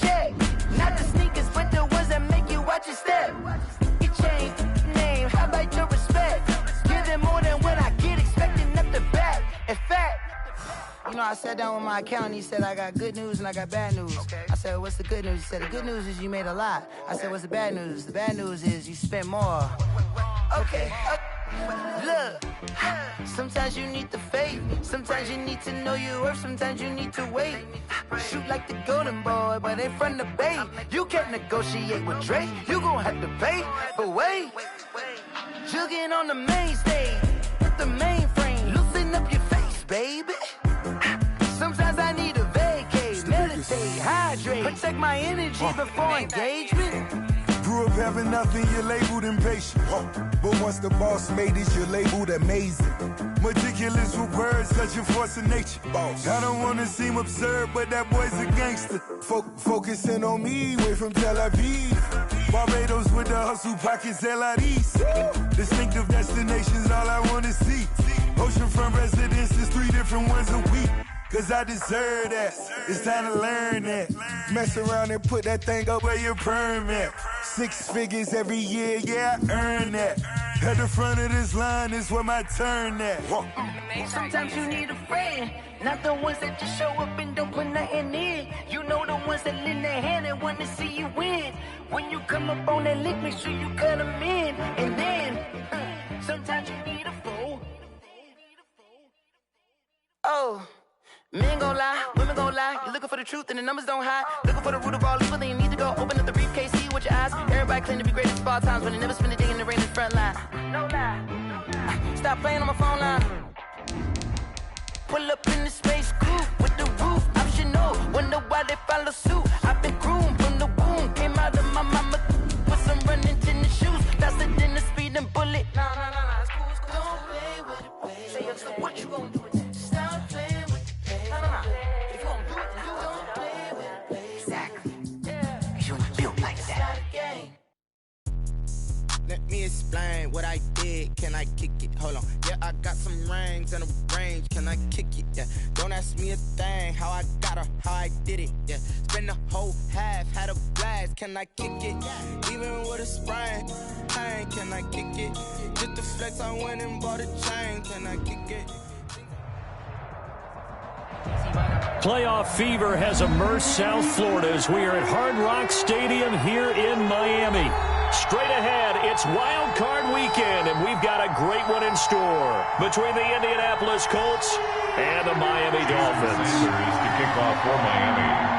check. Not the sneakers, but the ones that make you watch your step. You change name, how about your respect? Give them more than what I get, expecting up the back. In fact, you know, I sat down with my accountant. He said, I got good news and I got bad news. Okay. I said, what's the good news? He said, the good news is you made a lot. I said, what's the bad news? The bad news is you spent more. Okay. Look, sometimes you need the faith. Sometimes you need to know your worth. Sometimes you need to wait. Shoot like the golden boy, but ain't from the bay. You can't negotiate with Drake. You gon' have to pay. But wait, jugging on the main stage with the mainframe. Loosen up your face, baby. Sometimes I need a vacate, meditate, hydrate, protect my energy before engagement. Grew up having nothing, you're labeled impatient. But once the boss made it, you're labeled amazing. Meticulous with words, such a force of nature. I don't wanna seem absurd, but that boy's a gangster. Focusing on me, way from Tel Aviv. Barbados with the hustle pockets, LIDs. Distinctive destinations, all I wanna see. Oceanfront residences, 3 different ones a week. Cause I deserve that, it's time to learn that. Mess around and put that thing up where your permit. 6 figures every year, yeah, I earn that. At the front of this line is where my turn at. Sometimes you need a friend, not the ones that just show up and don't put nothing in. You know the ones that lend their hand and want to see you win. When you come up on that lick, make sure you cut them in. And then, sometimes you need a fool. Oh. Men gon' lie, women gon' lie. You're looking for the truth and the numbers don't hide. Looking for the root of all evil, then you need to go open up the briefcase, see with your eyes. Everybody claim to be great at all times, but they never spend a day in the rain in the front line. No lie. Stop playing on my phone line. Pull up in the space coupe with the roof optional. Wonder why they follow suit. I've been groomed from the womb, came out of my mama with some running tennis shoes, faster than the speeding bullet. Nah, it's cool, it's cool. Don't play with it, baby. Say so what you gon' do with it? Stop playing. If you don't do it, then don't play with it. Exactly. Cause you ain't built like that. Let me explain what I did. Can I kick it? Hold on. Yeah, I got some rings and a range. Can I kick it? Yeah. Don't ask me a thing. How I got her, how I did it. Yeah. Spend the whole half, had a blast. Can I kick it? Even with a sprain. Pain, can I kick it? Just the flex, I went and bought a chain. Can I kick it? Playoff fever has immersed South Florida as we are at Hard Rock Stadium here in Miami. Straight ahead, it's Wild Card Weekend, and we've got a great one in store between the Indianapolis Colts and the Miami Dolphins. To kick off for Miami.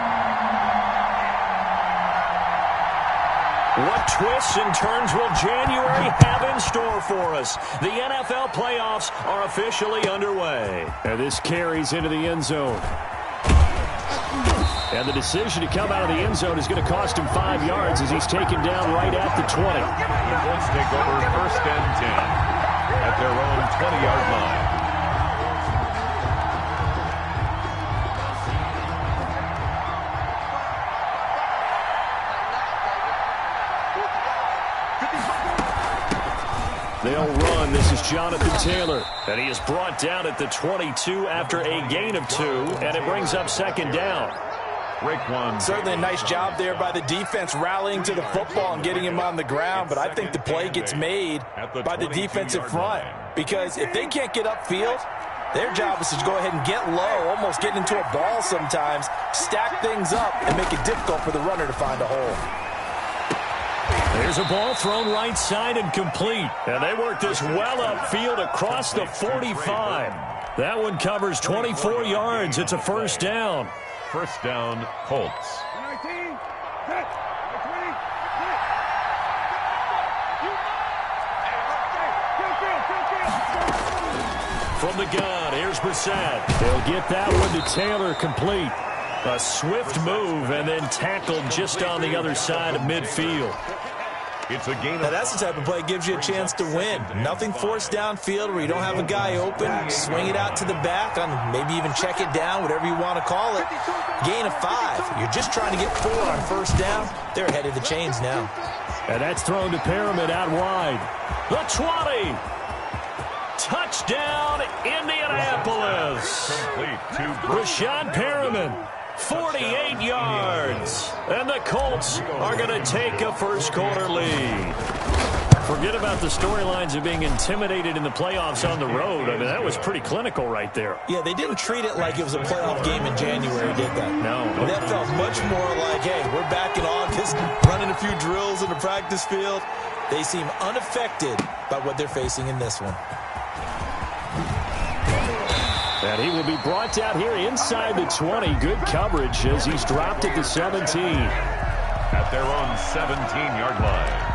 What twists and turns will January have in store for us? The NFL playoffs are officially underway. And this carries into the end zone. And the decision to come out of the end zone is going to cost him 5 yards as he's taken down right at the 20. The Colts take over 1st and 10 at their own 20-yard line. They'll run. This is Jonathan Taylor. And he is brought down at the 22 after a gain of 2. And it brings up 2nd down. Certainly a nice job there by the defense rallying to the football and getting him on the ground. But I think the play gets made by the defensive front. Because if they can't get upfield, their job is to go ahead and get low, almost get into a ball sometimes, stack things up, and make it difficult for the runner to find a hole. There's a ball thrown right side and complete. And they work this well upfield across the 45. That one covers 24 yards. It's a 1st down. 1st down, Colts. From the gun, here's Brissett. They'll get that one to Taylor, complete. A swift move and then tackled just on the other side of midfield. It's a gain. Now that's the type of play that gives you a chance to win. Nothing forced downfield where you don't have a guy open. Swing it out to the back, on maybe even check it down, whatever you want to call it. Gain of 5. You're just trying to get 4 on 1st down. They're ahead of the chains now. And that's thrown to Perriman out wide. The 20. Touchdown, Indianapolis. Complete to Rashad Perriman. 48 yards. And the Colts are going to take a first-quarter lead. Forget about the storylines of being intimidated in the playoffs on the road. I mean, that was pretty clinical right there. Yeah, they didn't treat it like it was a playoff game in January, did they? No. That felt much more like, hey, we're back in August, running a few drills in the practice field. They seem unaffected by what they're facing in this one. And he will be brought down here inside the 20. Good coverage as he's dropped at the 17. At their own 17-yard line.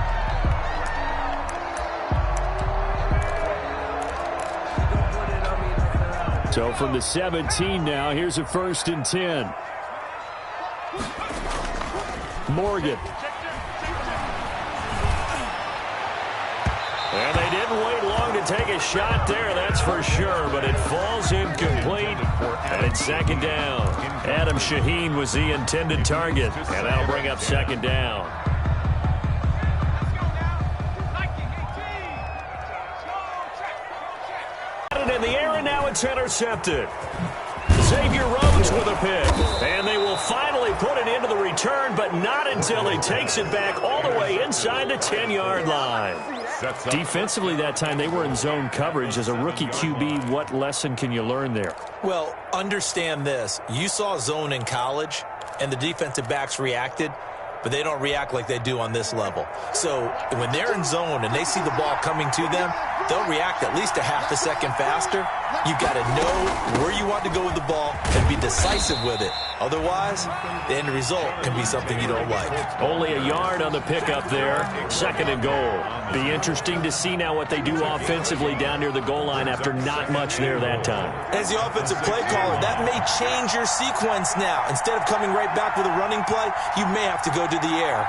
So from the 17 now, here's a 1st and 10. Morgan. And they didn't wait long to take a shot there, that's for sure, but it falls incomplete, and it's 2nd down. Adam Shaheen was the intended target, and that'll bring up 2nd down. In the air, and now it's intercepted. Xavier Rhodes with a pick. And they will finally put it into the return, but not until he takes it back all the way inside the 10-yard line. Defensively that time, they were in zone coverage. As a rookie QB, what lesson can you learn there? Well, understand this. You saw zone in college, and the defensive backs reacted, but they don't react like they do on this level. So when they're in zone and they see the ball coming to them, they'll react at least a half a second faster. You've got to know where you want to go with the ball and be decisive with it. Otherwise, the end result can be something you don't like. Only a yard on the pickup there. 2nd and goal. Be interesting to see now what they do offensively down near the goal line after not much there that time. As the offensive play caller, that may change your sequence now. Instead of coming right back with a running play, you may have to go to the air.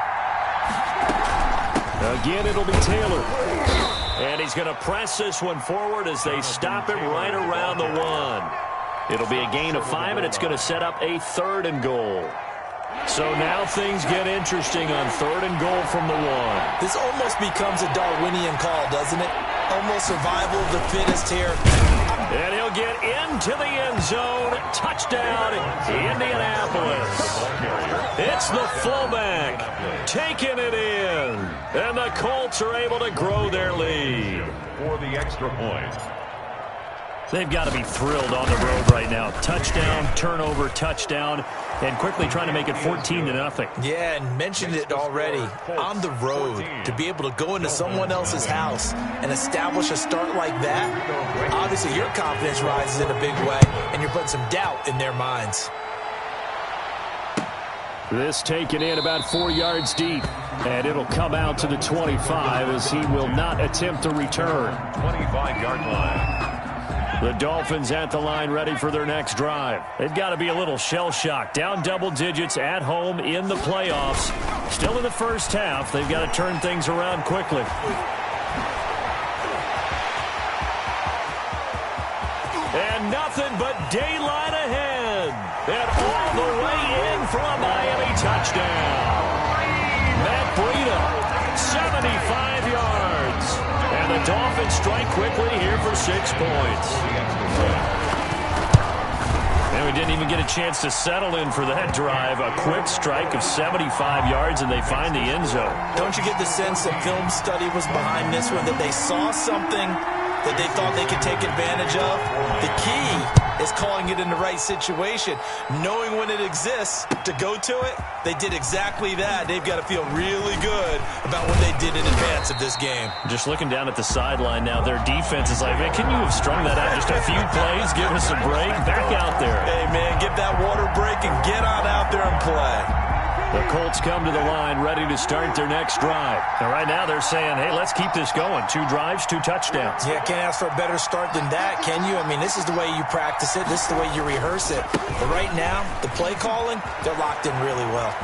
Again, it'll be Taylor. And he's going to press this one forward as they stop him right around the 1. It'll be a gain of 5, and it's going to set up a 3rd and goal. So now things get interesting on 3rd and goal from the 1. This almost becomes a Darwinian call, doesn't it? Almost survival of the fittest here. And he'll get into the end zone. Touchdown, Indianapolis. It's the fullback taking it in. And the Colts are able to grow their lead. For the extra point. They've got to be thrilled on the road right now. Touchdown, turnover, touchdown, and quickly trying to make it 14-0. Yeah, and mentioned it already. On the road, to be able to go into someone else's house and establish a start like that, obviously your confidence rises in a big way, and you're putting some doubt in their minds. This taken in about 4 yards deep, and it'll come out to the 25 as he will not attempt to return. 25-yard line. The Dolphins at the line ready for their next drive. They've got to be a little shell-shocked. Down double digits at home in the playoffs. Still in the first half. They've got to turn things around quickly. And nothing but daylight ahead. And all the way in for a Miami touchdown. Matt Breida, 75 yards. And the Dolphins strike quickly here for 6 points. And we didn't even get a chance to settle in for that drive. A quick strike of 75 yards, and they find the end zone. Don't you get the sense that film study was behind this one, that they saw something that they thought they could take advantage of? The key is calling it in the right situation, knowing when it exists to go to it. They did exactly that. They've got to feel really good about what they did in advance of this game. Just looking down at the sideline now, their defense is like, man, can you have strung that out just a few plays? Give us a break. Back out there. Hey, man, get that water break and get on out there and play. The Colts come to the line ready to start their next drive. And right now they're saying, hey, let's keep this going. 2 drives, 2 touchdowns. Yeah, can't ask for a better start than that, can you? I mean, this is the way you practice it. This is the way you rehearse it. But right now, the play calling, they're locked in really well.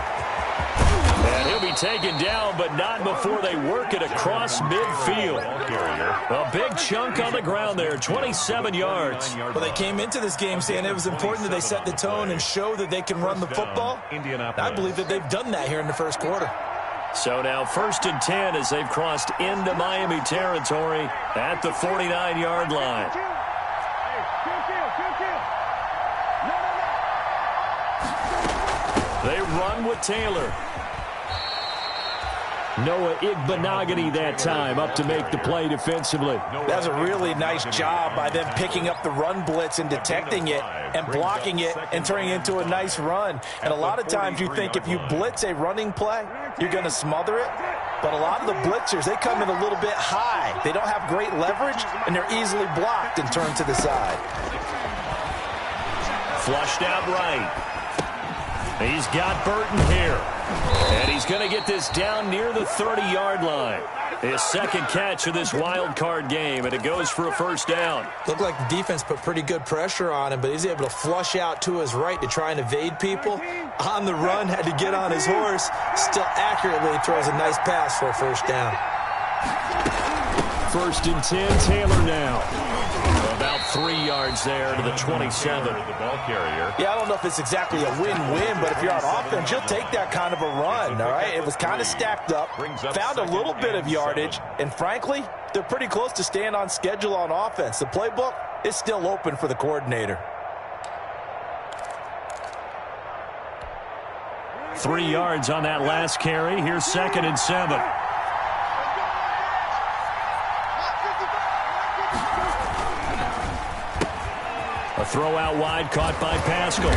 And he'll be taken down, but not before they work it across midfield. A big chunk on the ground there, 27 yards. Well, they came into this game saying it was important that they set the tone and show that they can run the football. I believe that they've done that here in the first quarter. So now 1st and 10 as they've crossed into Miami territory at the 49-yard line. with Taylor. Noah Igbenogany that time up to make the play defensively. That's a really nice job by them picking up the run blitz and detecting it and blocking it and turning it into a nice run. And a lot of times you think if you blitz a running play, you're going to smother it. But a lot of the blitzers, they come in a little bit high. They don't have great leverage, and they're easily blocked and turned to the side. Flushed out right. He's got Burton here. And he's going to get this down near the 30-yard line. His second catch of this wild card game, and it goes for a first down. Looked like the defense put pretty good pressure on him, but he's able to flush out to his right to try and evade people. On the run, had to get on his horse. Still accurately throws a nice pass for a first down. 1st and 10, Taylor now. About 3 yards there to the 27. The ball carrier. Yeah, I don't know if it's exactly a win-win, but if you're on offense, you'll take that kind of a run, all right? It was kind of stacked up, found a little bit of yardage, and frankly, they're pretty close to staying on schedule on offense. The playbook is still open for the coordinator. 3 yards on that last carry. Here's 2nd and 7. A throw out wide caught by Pascal.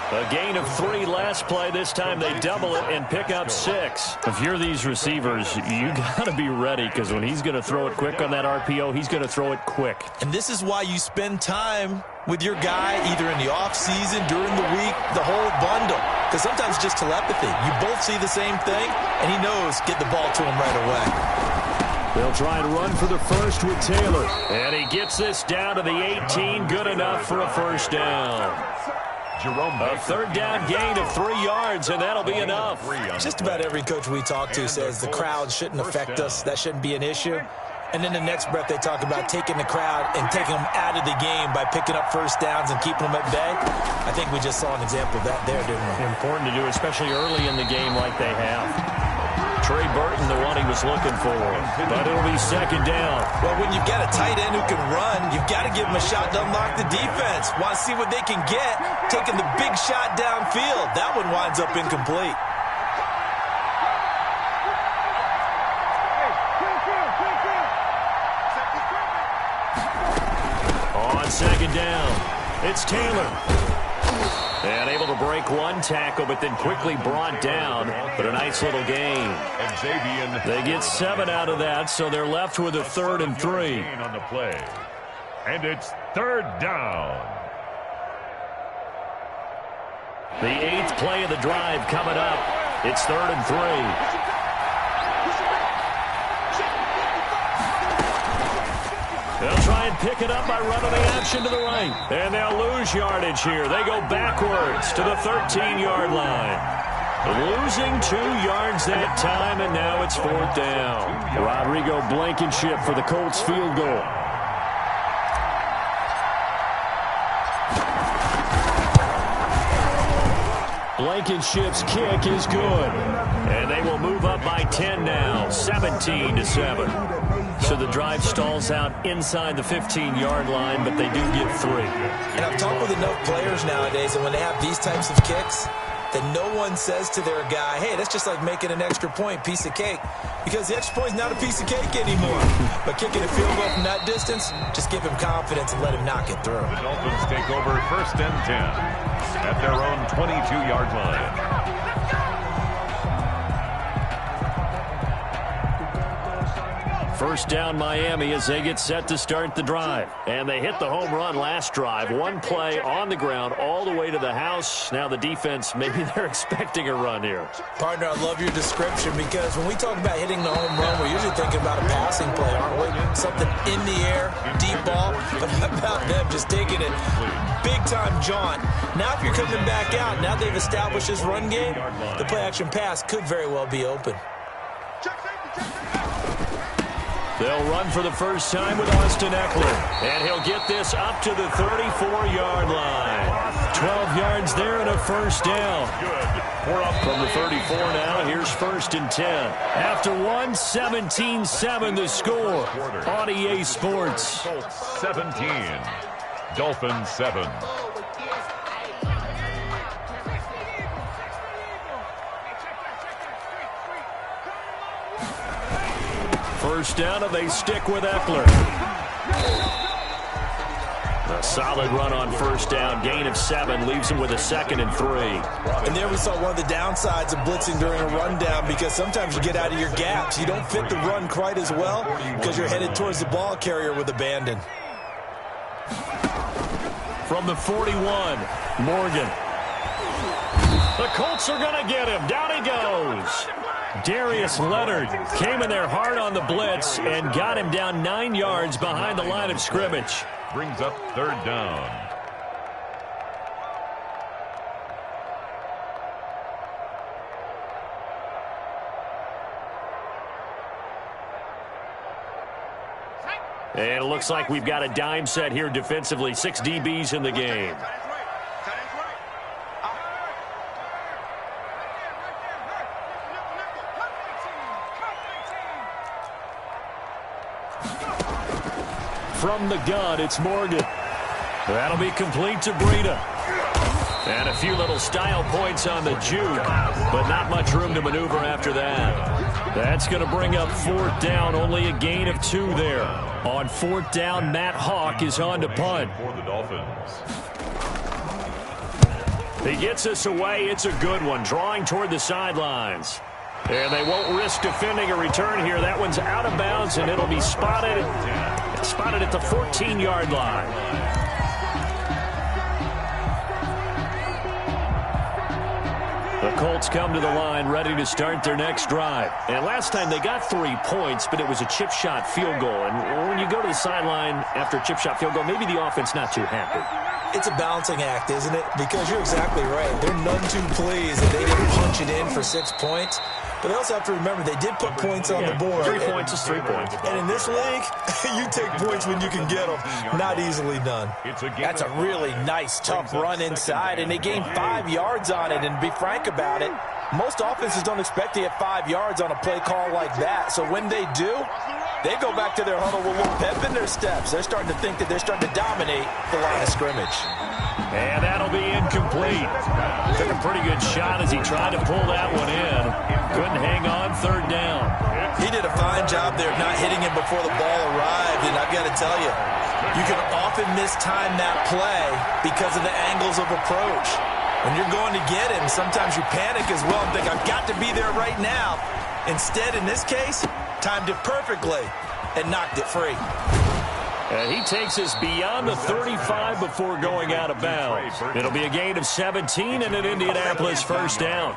A gain of 3 last play. This time they double it and pick up 6. If you're these receivers, you got to be ready because when he's going to throw it quick on that RPO, he's going to throw it quick. And this is why you spend time with your guy either in the offseason, during the week, the whole bundle. Because sometimes it's just telepathy. You both see the same thing, and he knows get the ball to him right away. They'll try and run for the first with Taylor. And he gets this down to the 18. Good enough for a first down. A 3rd down gain of 3 yards, and that'll be enough. Just about every coach we talk to says the crowd shouldn't affect us. That shouldn't be an issue. And then the next breath they talk about taking the crowd and taking them out of the game by picking up first downs and keeping them at bay. I think we just saw an example of that there, didn't we? Important to do, especially early in the game like they have. Trey Burton, the one he was looking for, but it'll be 2nd down. Well, when you've got a tight end who can run, you've got to give him a shot to unlock the defense. Want to see what they can get, taking the big shot downfield. That one winds up incomplete. On 2nd down, it's Taylor. And able to break one tackle, but then quickly brought down. But a nice little gain. They get 7 out of that, so they're left with a 3rd and 3. On the play. And it's 3rd down. The 8th play of the drive coming up. It's 3rd and 3. They'll try and pick it up by running the option to the right. And they'll lose yardage here. They go backwards to the 13-yard line. Losing 2 yards that time, and now it's 4th down. Rodrigo Blankenship for the Colts field goal. Blankenship's kick is good. And they will move up by 10 now, 17-7. So the drive stalls out inside the 15-yard line, but they do get 3. And I've talked with enough players nowadays, and when they have these types of kicks, that no one says to their guy, hey, that's just like making an extra point, piece of cake. Because the extra point is not a piece of cake anymore. But kicking a field goal from that distance, just give him confidence and let him knock it through. The Dolphins take over 1st and 10 at their own 22-yard line. First down Miami as they get set to start the drive. And they hit the home run last drive. One play on the ground all the way to the house. Now the defense, maybe they're expecting a run here. Partner, I love your description because when we talk about hitting the home run, we're usually thinking about a passing play, aren't we? Something in the air, deep ball. But how about them just taking it big-time jaunt? Now if you're coming back out, now they've established this run game, the play-action pass could very well be open. They'll run for the first time with Austin Eckler. And he'll get this up to the 34-yard line. 12 yards there and a first down. We're up from the 34 now. Here's 1st and 10. After 17-7 the score on EA Sports. 17. Dolphins 7. first down, and they stick with Eckler. A solid run on first down. Gain of 7 leaves him with a 2nd and 3. And there we saw one of the downsides of blitzing during a rundown, because sometimes you get out of your gaps. You don't fit the run quite as well because you're headed towards the ball carrier with abandon. From the 41, Morgan. The Colts are going to get him. Down he goes. Darius Leonard came in there hard on the blitz and got him down 9 yards behind the line of scrimmage. Brings up 3rd down. And it looks like we've got a dime set here defensively. 6 DBs in the game. From the gun, it's Morgan. That'll be complete to Breida. And a few little style points on the juke, but not much room to maneuver after that. That's going to bring up 4th down, only a gain of 2 there. On 4th down, Matt Hawk is on to punt. For the Dolphins. He gets us away. It's a good one, drawing toward the sidelines. And they won't risk defending a return here. That one's out of bounds, and it'll be spotted at the 14-yard line. The Colts come to the line ready to start their next drive. And last time they got 3 points, but it was a chip shot field goal. And when you go to the sideline after a chip shot field goal, maybe the offense not too happy. It's a balancing act, isn't it? Because you're exactly right. They're none too pleased that they didn't punch it in for 6 points. But they also have to remember they did put points on the board. 3 points is 3 points. And in this league, you take points when you can get them. Not easily done. That's a really nice, tough run inside, and they gained 5 yards on it. And to be frank about it, most offenses don't expect to get 5 yards on a play call like that. So when they do, they go back to their huddle with a little pep in their steps. They're starting to think that they're starting to dominate the line of scrimmage. And that'll be incomplete. Took a pretty good shot as he tried to pull that one in. Couldn't hang on 3rd down. He did a fine job there of not hitting him before the ball arrived. And I've got to tell you, you can often mistime that play because of the angles of approach. When you're going to get him, sometimes you panic as well and think, I've got to be there right now. Instead, in this case, timed it perfectly and knocked it free. And he takes us beyond the 35 before going out of bounds. It'll be a gain of 17 and an Indianapolis 1st down.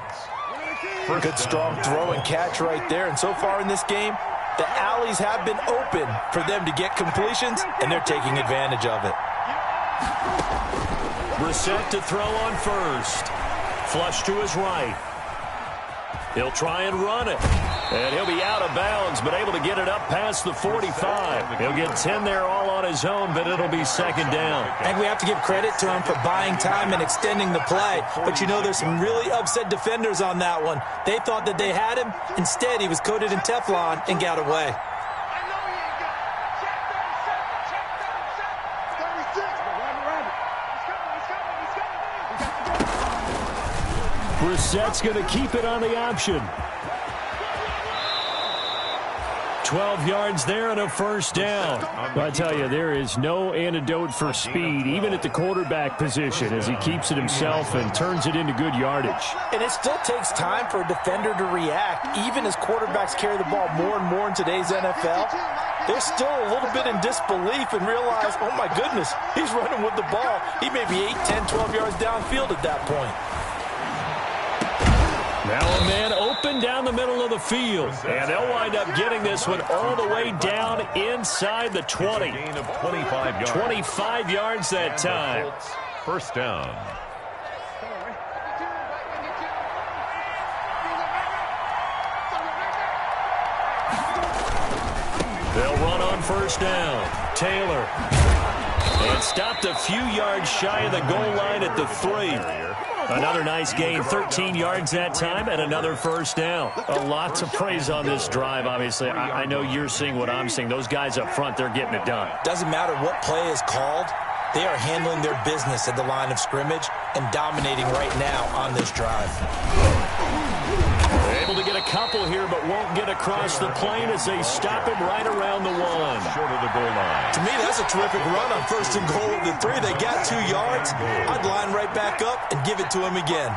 Good strong throw and catch right there. And so far in this game, the alleys have been open for them to get completions, and they're taking advantage of it. Brissett to throw on first. Flush to his right. He'll try and run it. And he'll be out of bounds, but able to get it up past the 45. He'll get 10 there all on his own, but it'll be 2nd down. I think we have to give credit to him for buying time and extending the play. But, you know, there's some really upset defenders on that one. They thought that they had him. Instead, he was coated in Teflon and got away. Brissett's going to keep it on the option. 12 yards there and a 1st down. I tell you, there is no antidote for speed, even at the quarterback position, as he keeps it himself and turns it into good yardage. And it still takes time for a defender to react, even as quarterbacks carry the ball more and more in today's NFL. They're still a little bit in disbelief and realize, oh my goodness, he's running with the ball. He may be 8, 10, 12 yards downfield at that point. Now a man open down the middle of the field. And they'll wind up getting this one all the way down inside the 20. Gain of 25 yards. 25 yards that time. 1st down. They'll run on 1st down. Taylor. And stopped a few yards shy of the goal line at the 3. Another nice gain, 13 yards that time, and another 1st down. A lot to praise on this drive, obviously. I know you're seeing what I'm seeing. Those guys up front, they're getting it done. Doesn't matter what play is called. They are handling their business at the line of scrimmage and dominating right now on this drive. Able to get a a couple here, but won't get across the plane as they stop him right around the 1. Short of the goal line. To me, that's a terrific run on 1st and goal of the 3. They got 2 yards. I'd line right back up and give it to him again.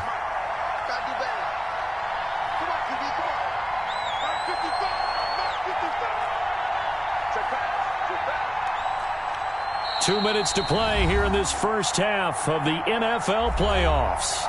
2 minutes to play here in this first half of the NFL playoffs.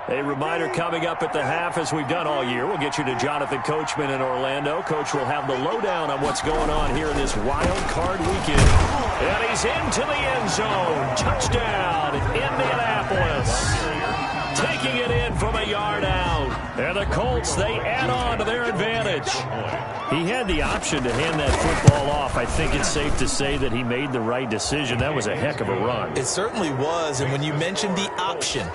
A reminder coming up at the half, as we've done all year. We'll get you to Jonathan Coachman in Orlando. Coach will have the lowdown on what's going on here in this wild card weekend. And he's into the end zone. Touchdown, Indianapolis. Taking it in from a yard out. And the Colts, they add on to their advantage. He had the option to hand that football off. I think it's safe to say that he made the right decision. That was a heck of a run. It certainly was. And when you mentioned the option,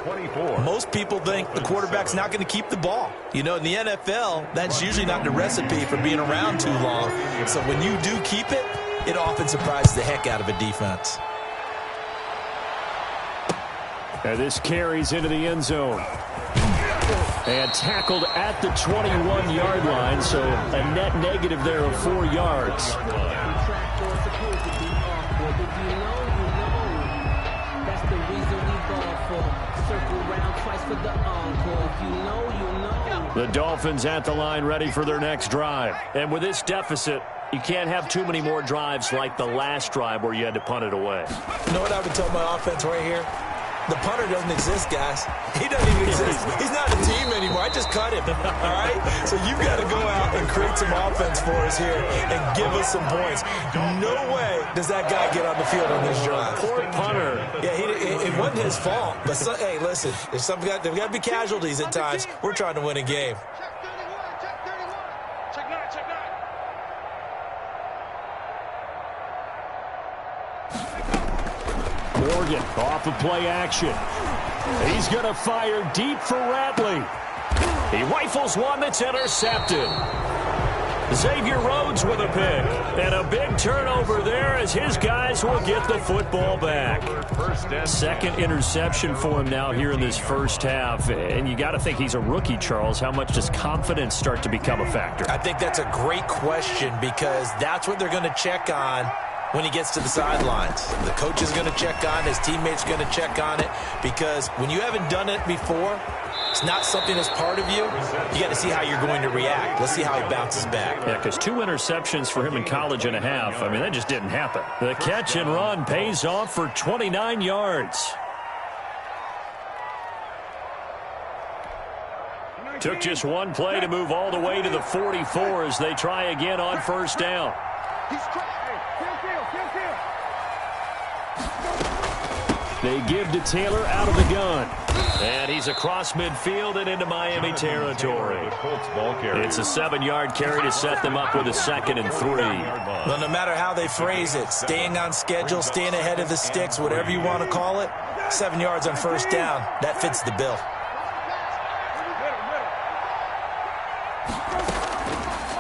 most people think the quarterback's not going to keep the ball. You know, in the NFL, that's usually not the recipe for being around too long. So when you do keep it, it often surprises the heck out of a defense. And this carries into the end zone. And tackled at the 21-yard line, so a net negative there of 4 yards. The Dolphins at the line ready for their next drive. And with this deficit, you can't have too many more drives like the last drive where you had to punt it away. You know what I would tell my offense right here? The punter doesn't exist, guys. He doesn't even exist. He's not a team anymore. I just cut him, all right? So you've got to go out and create some offense for us here and give us some points. No way does that guy get on the field on this drive. Poor punter. Yeah, it wasn't his fault. But, hey, listen, there's got to be casualties at times. We're trying to win a game. Morgan off of play action. He's going to fire deep for Ratley. He rifles one that's intercepted. Xavier Rhodes with a pick. And a big turnover there as his guys will get the football back. Second interception for him now here in this first half. And you got to think he's a rookie, Charles. How much does confidence start to become a factor? I think that's a great question because that's what they're going to check on when he gets to the sidelines. The coach is going to check on, his teammates are going to check on it, because when you haven't done it before, it's not something that's part of you. You got to see how you're going to react. Let's see how he bounces back. Yeah, because 2 interceptions for him in college and a half. I mean, that just didn't happen. The catch and run pays off for 29 yards. Took just one play to move all the way to the 44 as they try again on first down. They give to Taylor out of the gun. And he's across midfield and into Miami territory. It's a 7-yard carry to set them up with a 2nd and 3. Well, no matter how they phrase it, staying on schedule, staying ahead of the sticks, whatever you want to call it, 7 yards on first down, that fits the bill.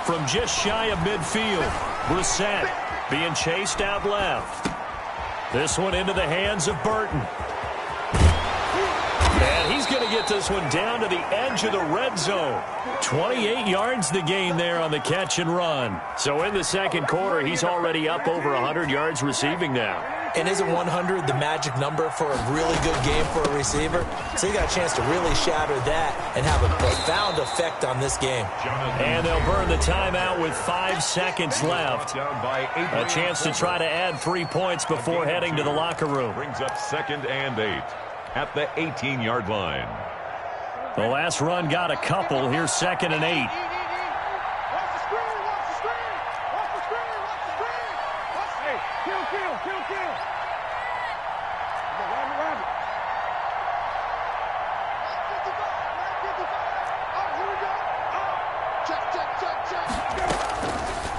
From just shy of midfield, Brissett being chased out left. This one into the hands of Burton. And he's going to get this one down to the edge of the red zone. 28 yards the gain there on the catch and run. So in the second quarter, he's already up over 100 yards receiving now. And isn't 100 the magic number for a really good game for a receiver? So you got a chance to really shatter that and have a profound effect on this game. And they'll burn the timeout with 5 seconds left. A chance to try to add 3 points before heading to the locker room. Brings up 2nd and 8 at the 18-yard line. The last run got a couple. Here's 2nd and 8.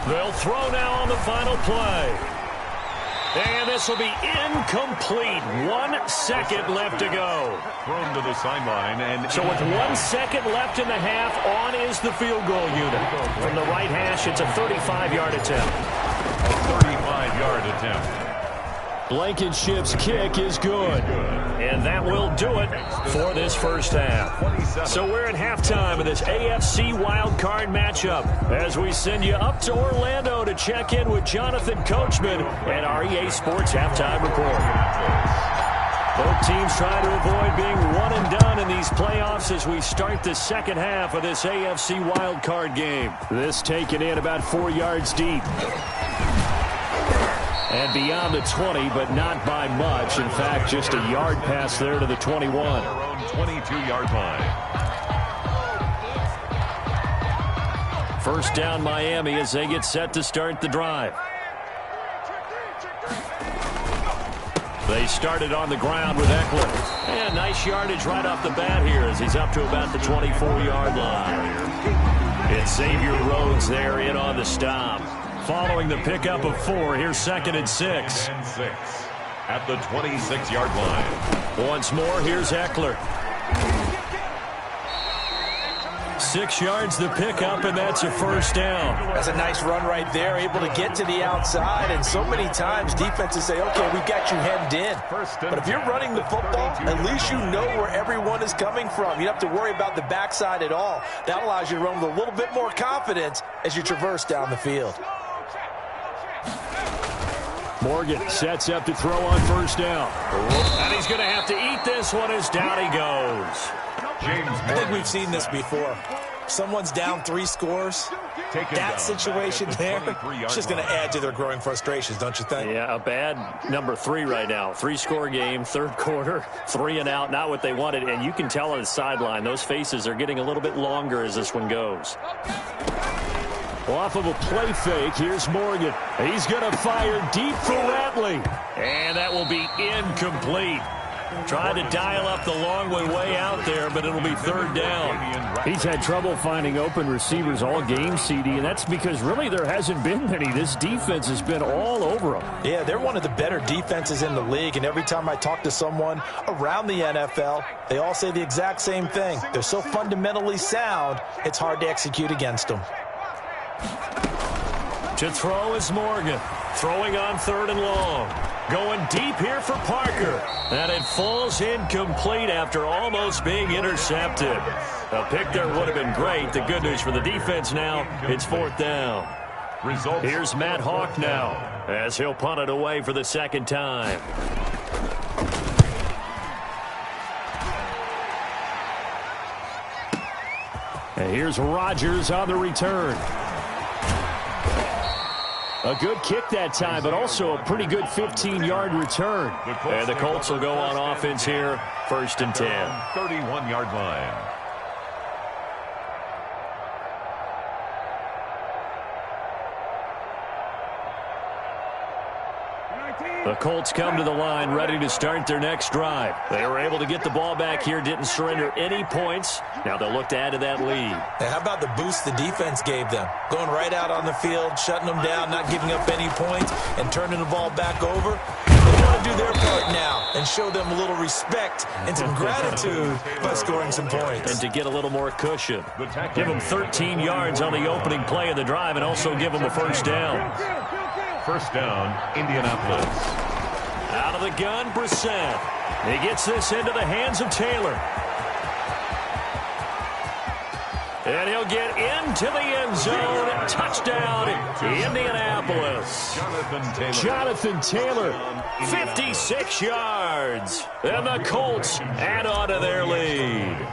They'll throw now on the final play. And this will be incomplete. 1 second left to go. Thrown to the sideline. And so with 1 second left in the half, on is the field goal unit. From the right hash, it's a 35-yard attempt. A 35-yard attempt. Blankenship's kick is good. And that will do it for this first half. So we're at halftime of this AFC wildcard matchup as we send you up to Orlando to check in with Jonathan Coachman and our EA Sports Halftime Report. Both teams trying to avoid being one and done in these playoffs as we start the second half of this AFC wildcard game. This taken in about 4 yards deep. And beyond the 20, but not by much. In fact, just a yard pass there to the 21. Their own 22-yard line. First down Miami as they get set to start the drive. They started on the ground with Eckler. And nice yardage right off the bat here as he's up to about the 24-yard line. It's Xavier Rhodes there in on the stop. Following the pickup of 4, here's 2nd and 6. At the 26-yard line. Once more, here's Eckler. 6 yards the pickup, and that's a first down. That's a nice run right there, able to get to the outside. And so many times defenses say, okay, we've got you hemmed in. But if you're running the football, at least you know where everyone is coming from. You don't have to worry about the backside at all. That allows you to run with a little bit more confidence as you traverse down the field. Morgan sets up to throw on first down. And he's going to have to eat this one as down he goes. I think we've seen this before. Someone's down 3 scores. That situation there, it's just going to add to their growing frustrations, don't you think? Yeah, a bad number 3 right now. 3-score game, third quarter, 3 and out, not what they wanted. And you can tell on the sideline, those faces are getting a little bit longer as this one goes. Off of a play fake, here's Morgan. He's going to fire deep for Ratley. And that will be incomplete. Trying to dial up the long way out there, but it'll be third down. He's had trouble finding open receivers all game, CD, and that's because really there hasn't been many. This defense has been all over them. Yeah, they're one of the better defenses in the league, and every time I talk to someone around the NFL, they all say the exact same thing. They're so fundamentally sound, it's hard to execute against them. To throw is Morgan. Throwing on 3rd and long. Going deep here for Parker. And it falls incomplete after almost being intercepted. A pick there would have been great. The good news for the defense now, it's 4th down. Here's Matt Hawk now as he'll punt it away for the second time. And here's Rodgers on the return. A good kick that time, but also a pretty good 15-yard return. And the Colts will go on offense here, 1st and 10. 31-yard line. The Colts come to the line ready to start their next drive. They were able to get the ball back here, didn't surrender any points. Now they'll look to add to that lead. Now, how about the boost the defense gave them? Going right out on the field, shutting them down, not giving up any points, and turning the ball back over. They want to do their part now and show them a little respect and some gratitude by scoring some points. And to get a little more cushion. Give them 13 yards on the opening play of the drive and also give them a first down. First down, Indianapolis. Out of the gun, Brissett. He gets this into the hands of Taylor. And he'll get into the end zone. Touchdown, Indianapolis. Jonathan Taylor, 56 yards. And the Colts add on to their lead.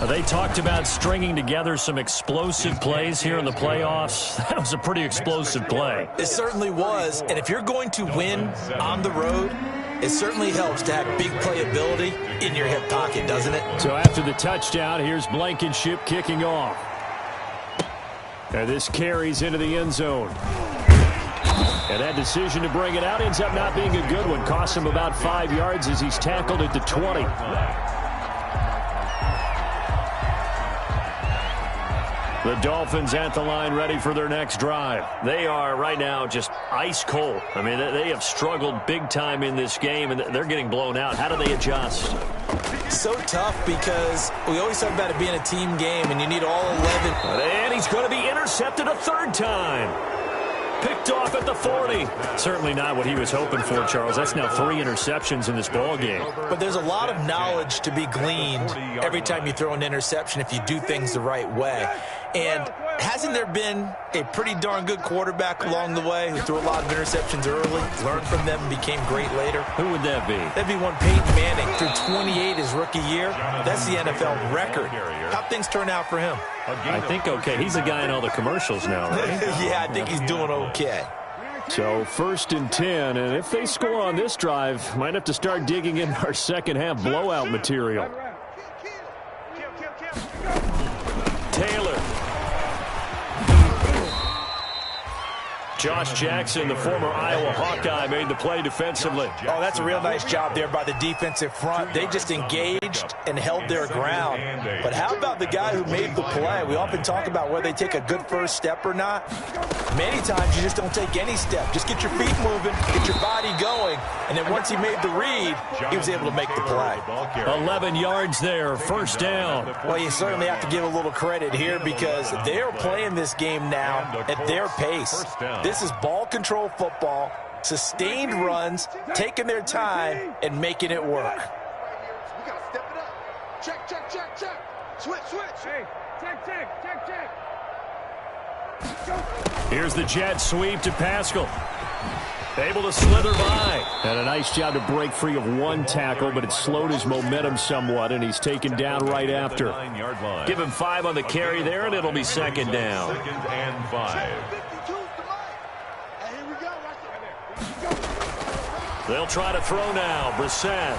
They talked about stringing together some explosive plays here in the playoffs. That was a pretty explosive play. It certainly was. And if you're going to win on the road, it certainly helps to have big playability in your hip pocket, doesn't it? So after the touchdown, here's Blankenship kicking off. And this carries into the end zone. And that decision to bring it out ends up not being a good one. Costs him about 5 yards as he's tackled at the 20. The Dolphins at the line ready for their next drive. They are right now just ice cold. I mean, they have struggled big time in this game, and they're getting blown out. How do they adjust? So tough because we always talk about it being a team game, and you need all 11. And he's going to be intercepted a third time. Picked off at the 40. Certainly not what he was hoping for, Charles. That's now 3 interceptions in this ball game. But there's a lot of knowledge to be gleaned every time you throw an interception if you do things the right way. And hasn't there been a pretty darn good quarterback along the way who threw a lot of interceptions early, learned from them, and became great later? Who would that be? That'd be one Peyton Manning. Threw 28 his rookie year. That's the NFL record. How'd things turn out for him? I think okay. He's the guy in all the commercials now, right? Yeah, I think he's doing okay. So 1st and 10, and if they score on this drive, might have to start digging in our second half blowout material. Taylor. Josh Jackson, the former Iowa Hawkeye, made the play defensively. Oh, that's a real nice job there by the defensive front. They just engaged and held their ground. But how about the guy who made the play? We often talk about whether they take a good first step or not. Many times you just don't take any step. Just get your feet moving, get your body going, and then once he made the read, he was able to make the play. 11 yards there, 1st down. Well, you certainly have to give a little credit here because they're playing this game now at their pace. This is ball control football, sustained runs, taking their time, and making it work. We got to step it up. Check, check, check, check. Switch, switch. Hey, check, check, check, check. Here's the jet sweep to Pascal. Able to slither by. And a nice job to break free of one tackle, but it slowed his momentum somewhat, and he's taken down right after. Give him 5 on the carry there, and it'll be 2nd down. 2nd and 5. They'll try to throw now. Brissett.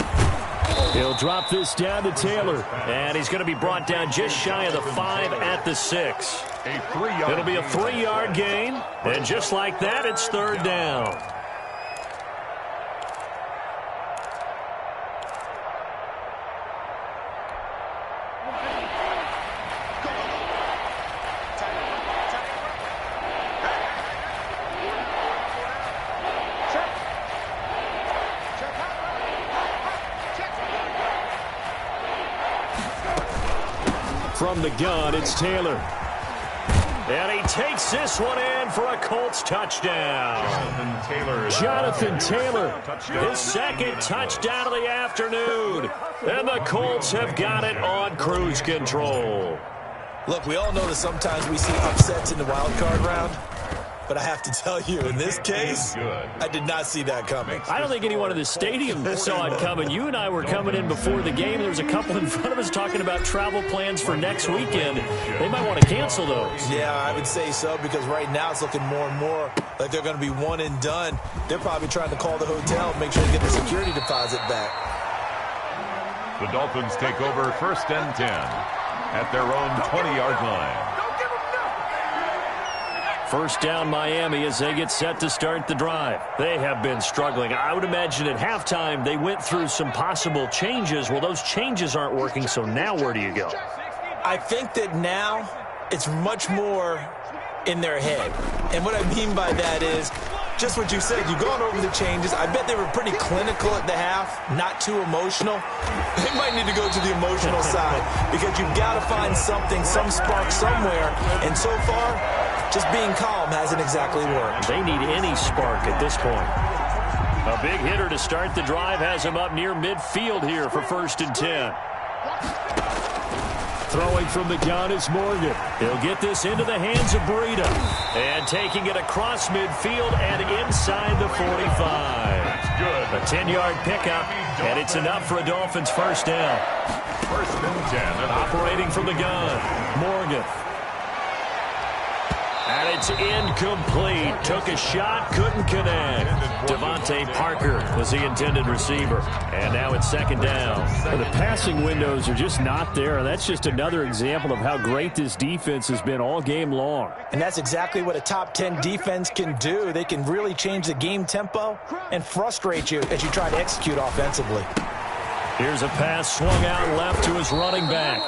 He'll drop this down to Taylor. And he's going to be brought down just shy of the 5 at the 6. It'll be a 3-yard gain. And just like that, it's 3rd down. From the gun, it's Taylor. And he takes this one in for a Colts touchdown. Jonathan Taylor, his 2nd touchdown of the afternoon. And the Colts have got it on cruise control. Look, we all know that sometimes we see upsets in the wild card round. But I have to tell you, in this case, I did not see that coming. I don't think anyone in the stadium saw it coming. You and I were coming in before the game. There was a couple in front of us talking about travel plans for next weekend. They might want to cancel those. Yeah, I would say so, because right now it's looking more and more like they're going to be one and done. They're probably trying to call the hotel and make sure to get the security deposit back. The Dolphins take over 1st and 10 at their own 20-yard line. 1st down Miami as they get set to start the drive. They have been struggling. I would imagine at halftime they went through some possible changes. Well, those changes aren't working, so now where do you go? I think that now it's much more in their head. And what I mean by that is just what you said. You've gone over the changes. I bet they were pretty clinical at the half, not too emotional. They might need to go to the emotional side because you've got to find something, some spark somewhere. And so far, just being calm hasn't exactly worked. They need any spark at this point. A big hitter to start the drive has him up near midfield here for 1st and 10. Throwing from the gun is Morgan. He'll get this into the hands of Breida. And taking it across midfield and inside the 45. A 10-yard pickup, and it's enough for a Dolphins 1st down. 1st and 10. Operating from the gun, Morgan. And it's incomplete. Took a shot, couldn't connect. Devontae Parker was the intended receiver. And now it's 2nd down. Well, the passing windows are just not there. And that's just another example of how great this defense has been all game long. And that's exactly what a top 10 defense can do. They can really change the game tempo and frustrate you as you try to execute offensively. Here's a pass swung out left to his running back.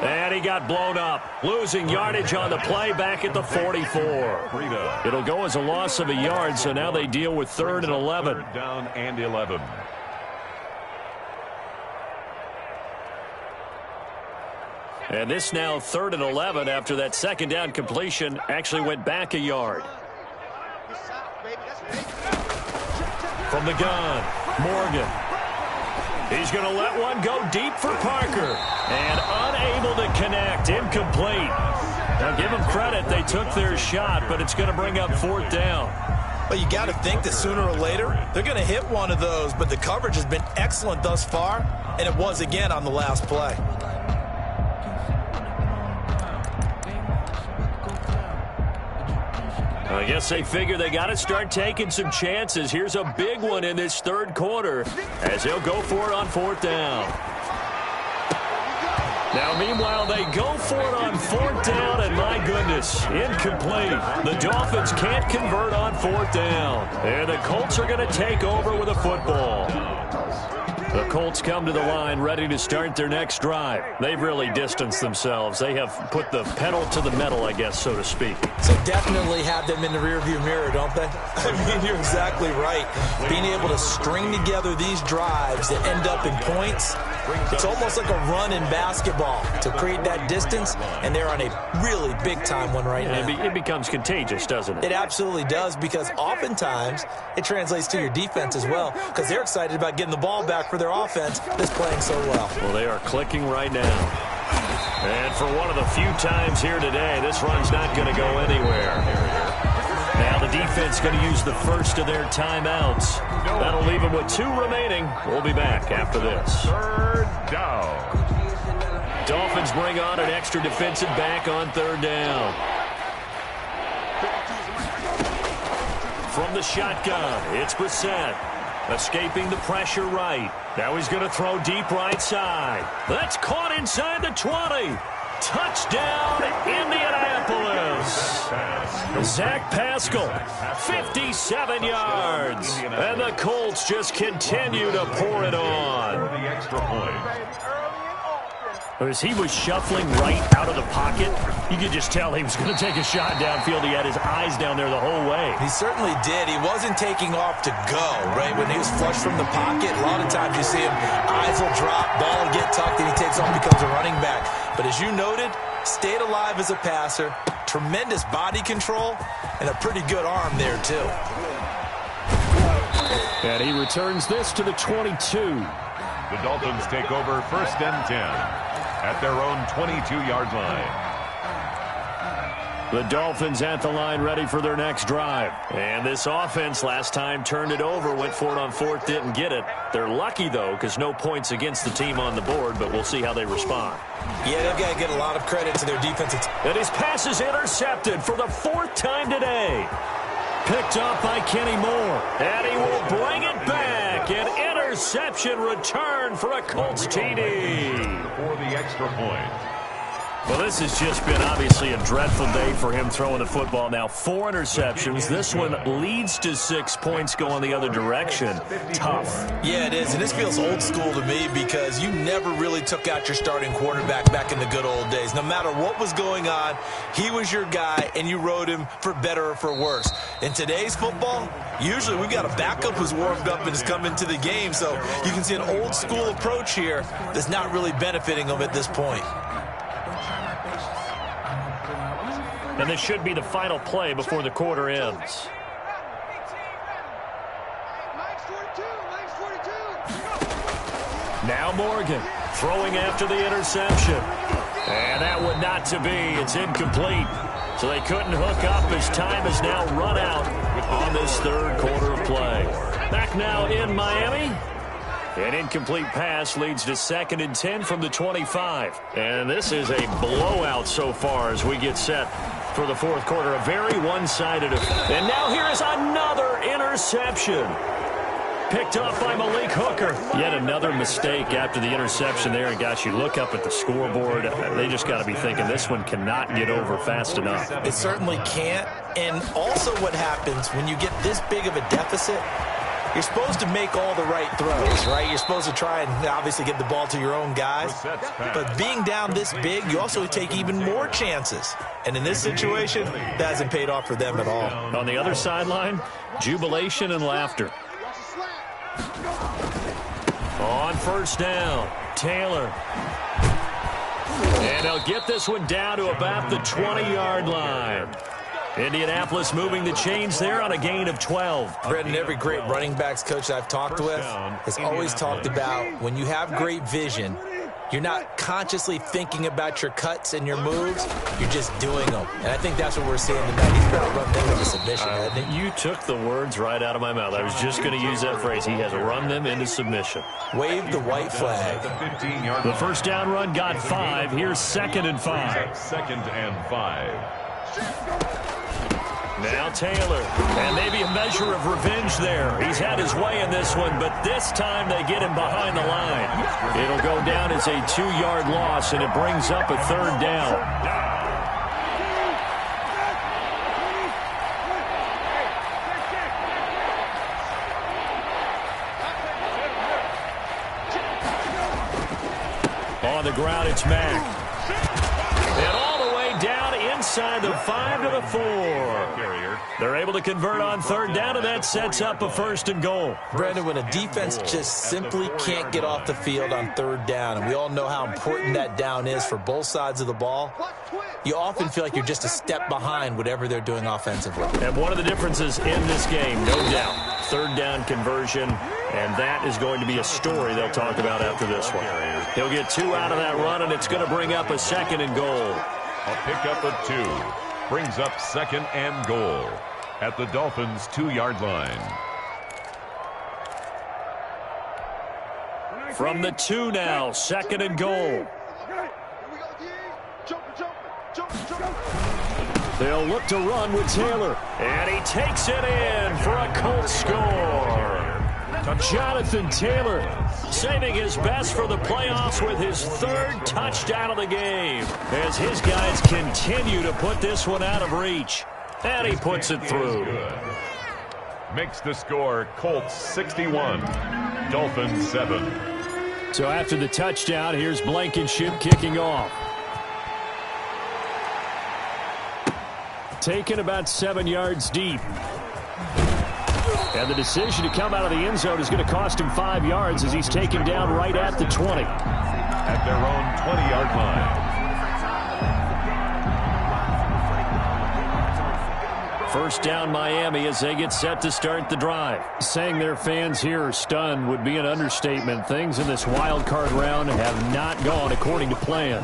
And he got blown up, losing yardage on the play back at the 44. It'll go as a loss of a yard, so now they deal with 3rd and 11. 3rd down and 11. And this now 3rd and 11 after that 2nd down completion actually went back a yard. From the gun, Morgan. He's going to let one go deep for Parker. And unable to connect, incomplete. Now give them credit, they took their shot, but it's going to bring up 4th down. Well, you got to think that sooner or later they're going to hit one of those, but the coverage has been excellent thus far, and it was again on the last play. I guess they figure they got to start taking some chances. Here's a big one in this 3rd quarter as they'll go for it on 4th down. Now, meanwhile, they go for it on 4th down, and my goodness, incomplete. The Dolphins can't convert on 4th down, and the Colts are going to take over with a football. The Colts come to the line ready to start their next drive. They've really distanced themselves. They have put the pedal to the metal, I guess, so to speak. So definitely have them in the rearview mirror, don't they? I mean, you're exactly right. Being able to string together these drives that end up in points, it's almost like a run in basketball to create that distance, and they're on a really big-time one right now. It becomes contagious, doesn't it? It absolutely does, because oftentimes it translates to your defense as well, because they're excited about getting the ball back for their offense that's playing so well. Well, they are clicking right now. And for one of the few times here today, this run's not going to go anywhere. Now the defense going to use the first of their timeouts. That'll leave them with 2 remaining. We'll be back after this. 3rd down. Dolphins bring on an extra defensive back on 3rd down. From the shotgun, it's Brissett. Escaping the pressure right. Now he's going to throw deep right side. That's caught inside the 20. Touchdown, Indianapolis. Zach Pascal, 57 yards. And the Colts just continue to pour it on. For the extra point. As he was shuffling right out of the pocket, you could just tell he was going to take a shot downfield. He had his eyes down there the whole way. He certainly did. He wasn't taking off to go, right? When he was flushed from the pocket, a lot of times you see him, eyes will drop, ball will get tucked, and he takes off, becomes a running back. But as you noted, stayed alive as a passer, tremendous body control, and a pretty good arm there, too. And he returns this to the 22. The Dolphins take over 1st and 10 at their own 22-yard line. The Dolphins at the line ready for their next drive. And this offense last time turned it over, went for it on 4th, didn't get it. They're lucky, though, because no points against the team on the board, but we'll see how they respond. Yeah, they've got to get a lot of credit to their defensive team. And his pass is intercepted for the 4th time today. Picked up by Kenny Moore. And he will bring it back. An interception return for a Colts TD. For the extra point. Well, this has just been obviously a dreadful day for him throwing the football. Now 4 interceptions. This one leads to 6 points going the other direction. Tough. Yeah, it is. And this feels old school to me because you never really took out your starting quarterback back in the good old days. No matter what was going on, he was your guy, and you rode him for better or for worse. In today's football, usually we've got a backup who's warmed up and has come into the game. So you can see an old school approach here that's not really benefiting them at this point. And this should be the final play before the quarter ends. Now Morgan throwing after the interception. And that one not to be. It's incomplete. So they couldn't hook up as time has now run out on this 3rd quarter of play. Back now in Miami. An incomplete pass leads to 2nd and 10 from the 25. And this is a blowout so far as we get set for the 4th quarter. A very one-sided affair. And now here is another interception. Picked up by Malik Hooker. Yet another mistake after the interception there. And gosh, you look up at the scoreboard, they just got to be thinking this one cannot get over fast enough. It certainly can't. And also what happens when you get this big of a deficit, You're supposed to make all the right throws, right? You're supposed to try and obviously get the ball to your own guys. But being down this big, you also take even more chances. And in this situation, that hasn't paid off for them at all. On the other sideline, jubilation and laughter. On first down, Taylor. And they'll get this one down to about the 20-yard line. Indianapolis moving the chains there on a gain of 12. Brendan, every great running backs coach I've talked with has always talked about when you have great vision, you're not consciously thinking about your cuts and your moves. You're just doing them. And I think that's what we're seeing tonight. He's going to run them into submission, hasn't he? You took the words right out of my mouth. I was just going to use that phrase. He has run them into submission. Wave the white flag. The first down run got 5. Here's 2nd and 5. 2nd and 5. Now Taylor, and maybe a measure of revenge there. He's had his way in this one, but this time they get him behind the line. It'll go down as a 2-yard loss, and it brings up a 3rd down. On the ground, it's Mack. And all the way down inside the 5 to the 4. They're able to convert on 3rd down, and that sets up a 1st and goal. Brendan, when a defense just simply can't get off the field on 3rd down, and we all know how important that down is for both sides of the ball, you often feel like you're just a step behind whatever they're doing offensively. And one of the differences in this game, no doubt, 3rd down conversion, and that is going to be a story they'll talk about after this one. He'll get 2 out of that run, and it's going to bring up a 2nd and goal. A pickup of 2 brings up 2nd and goal at the Dolphins' 2-yard line. From the 2 now, 2nd and goal. They'll look to run with Taylor, and he takes it in for a Colts score. Jonathan Taylor saving his best for the playoffs with his 3rd touchdown of the game as his guys continue to put this one out of reach. And he puts it through. Makes the score Colts 61, Dolphins 7. So after the touchdown, here's Blankenship kicking off. Taken about 7 yards deep. And the decision to come out of the end zone is going to cost him 5 yards as he's taken down right at the 20. At their own 20-yard line. First down Miami as they get set to start the drive. Saying their fans here are stunned would be an understatement. Things in this wild card round have not gone according to plan.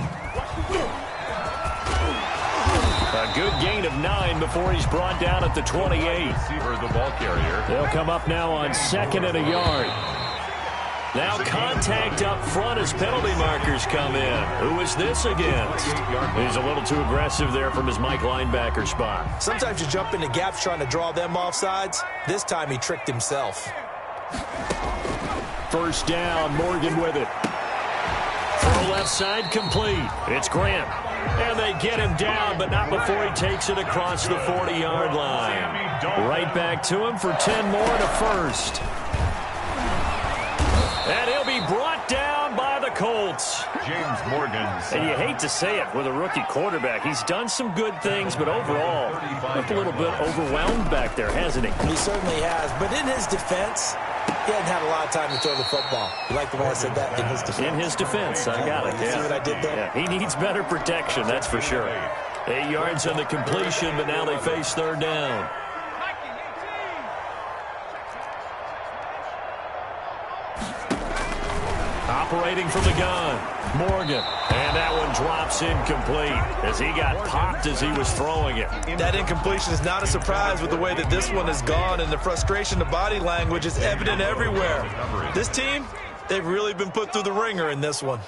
A good gain of 9 before he's brought down at the 28. Receiver, the ball carrier. They'll come up now on 2nd and a yard. Now contact up front as penalty markers come in. Who is this against? He's a little too aggressive there from his Mike linebacker spot. Sometimes you jump into gaps trying to draw them off sides. This time he tricked himself. First down, Morgan with it. Throw left side complete. It's Grant. And they get him down, but not before he takes it across the 40-yard line. Right back to him for 10 more to 1st. And he'll be brought down by the Colts. James Morgan. And you hate to say it with a rookie quarterback. He's done some good things, but overall, looked a little bit overwhelmed back there, hasn't he? He certainly has, but in his defense, he hasn't had a lot of time to throw the football. You like the way I said that? In his defense. In his defense, I got it. See what I did there? Yeah, he needs better protection, that's for sure. 8 yards on the completion, but now they face 3rd down. Operating from the gun, Morgan. And that one drops incomplete as he got popped as he was throwing it. That incompletion is not a surprise with the way that this one has gone, and the frustration, the body language is evident everywhere. This team, they've really been put through the ringer in this one.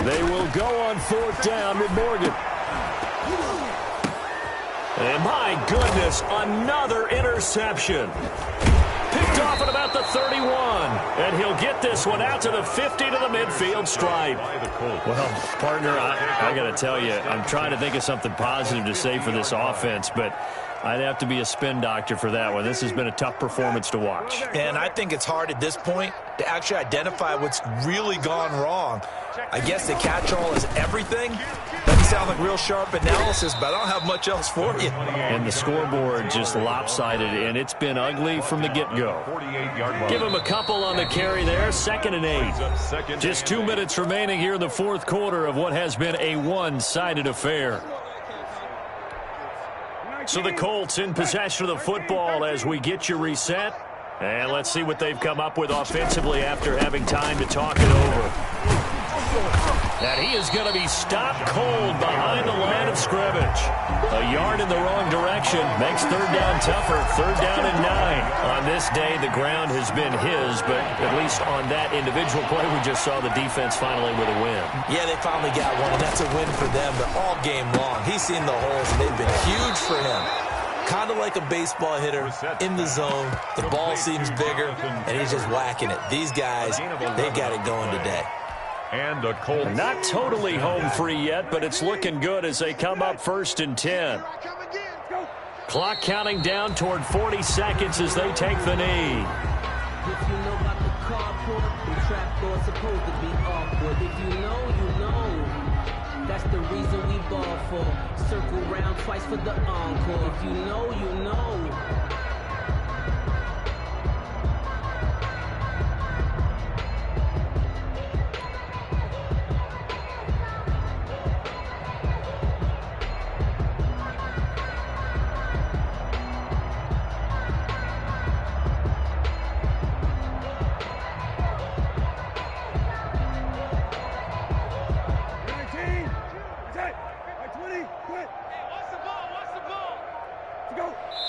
They will go on 4th down with Morgan. And my goodness, another interception. Picked off at about the 31. And he'll get this one out to the 50 to the midfield stripe. Well, partner, I got to tell you, I'm trying to think of something positive to say for this offense, but I'd have to be a spin doctor for that one. This has been a tough performance to watch. And I think it's hard at this point to actually identify what's really gone wrong. I guess the catch-all is everything. Doesn't sound like real sharp analysis, but I don't have much else for you. And the scoreboard just lopsided, and it's been ugly from the get-go. Give him a couple on the carry there, 2nd and 8. Just 2 minutes remaining here in the fourth quarter of what has been a one-sided affair. So the Colts in possession of the football as we get you reset. And let's see what they've come up with offensively after having time to talk it over. And he is going to be stopped cold behind the line of scrimmage. A yard in the wrong direction makes third down tougher. 3rd down and 9. On this day, the ground has been his, but at least on that individual play, we just saw the defense finally with a win. Yeah, they finally got one, and that's a win for them, but all game long, he's seen the holes, and they've been huge for him. Kind of like a baseball hitter in the zone. The ball seems bigger, and he's just whacking it. These guys, they got it going today. And a Colts. Not totally home free yet, but it's looking good as they come up 1st and 10. Clock counting down toward 40 seconds as they take the knee. If you know about the carport, the trap door's supposed to be awkward. If you know, you know. That's the reason we ball for. Circle round twice for the encore. If you know, you know.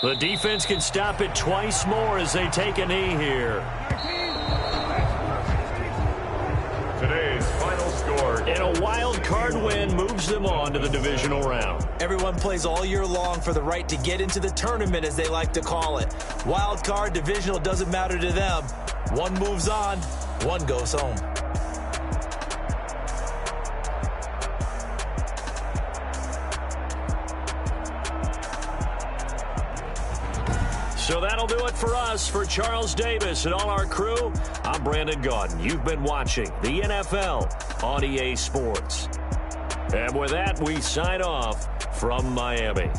The defense can stop it twice more as they take a knee here. Today's final score. And a wild card win moves them on to the divisional round. Everyone plays all year long for the right to get into the tournament, as they like to call it. Wild card, divisional, doesn't matter to them. One moves on, one goes home. So that'll do it for us. For Charles Davis and all our crew, I'm Brandon Gaudin. You've been watching the NFL on EA Sports. And with that, we sign off from Miami.